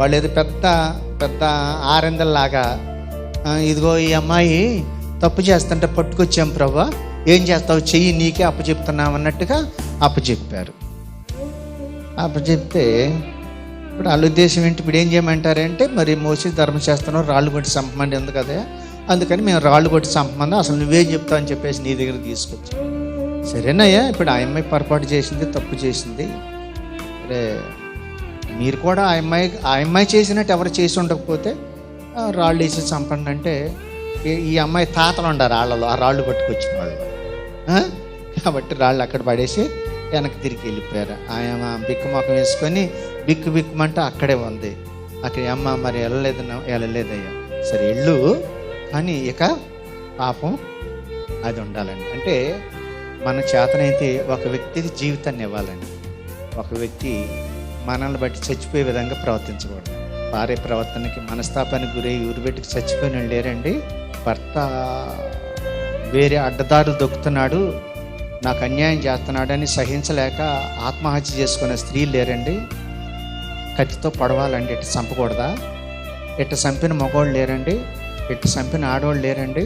వాళ్ళు ఏదో పెద్ద పెద్ద ఆరిందల్లాగా ఇదిగో ఈ అమ్మాయి తప్పు చేస్తుంటే పట్టుకొచ్చాం ప్రభా, ఏం చేస్తావు చెయ్యి, నీకే అప్పచెప్తున్నాం అన్నట్టుగా అప్పచెప్పారు. అప్పచెప్తే ఇప్పుడు వాళ్ళ ఉద్దేశం ఏంటి, ఇప్పుడు ఏం చేయమంటారంటే మరి మోసి ధర్మశాస్త్రం రాళ్ళు కొట్టి చంపమంది ఉంది కదా, అందుకని మేము రాళ్ళు కొట్టి చంపమంది, అసలు నువ్వేం చెప్తావు అని చెప్పేసి నీ దగ్గర తీసుకొచ్చాం. సరేనయ్యా, ఇప్పుడు ఆ అమ్మాయి పొరపాటు చేసింది, తప్పు చేసింది, అరే మీరు కూడా ఆ అమ్మాయి చేసినట్టు ఎవరు చేసి ఉండకపోతే రాళ్ళు వేసి చంపండి అంటే, ఈ అమ్మాయి తాతలు ఉండారు రాళ్ళలో, ఆ రాళ్ళు పట్టుకొచ్చిన వాళ్ళు. కాబట్టి రాళ్ళు అక్కడ పడేసి వెనక్కి తిరిగి వెళ్ళిపోయారు. ఆయన బిక్కు మొఖం వేసుకొని బిక్కుమంటే అక్కడే ఉంది. అక్కడ అమ్మ మరి వెళ్ళలేదయ్యా, సరే వెళ్ళు, కానీ ఇక పాపం అది ఉండాలండి. అంటే మన చేతనైతే ఒక వ్యక్తికి జీవితాన్ని ఇవ్వాలండి. ఒక వ్యక్తి మనల్ని బట్టి చచ్చిపోయే విధంగా ప్రవర్తించకూడదు. భార్య ప్రవర్తనకి మనస్తాపానికి గురై ఊరుబెట్టుకు చచ్చిపోయిన లేరండి. భర్త వేరే అడ్డదారులు దొక్కుతున్నాడు, నాకు అన్యాయం చేస్తున్నాడని సహించలేక ఆత్మహత్య చేసుకునే స్త్రీలు లేరండి. కత్తితో పొడవాలండి, ఇట్ట చంపకూడదా? ఇట్ట చంపిన మగవాళ్ళు లేరండి, ఇట్ట చంపిన ఆడవాళ్ళు లేరండి.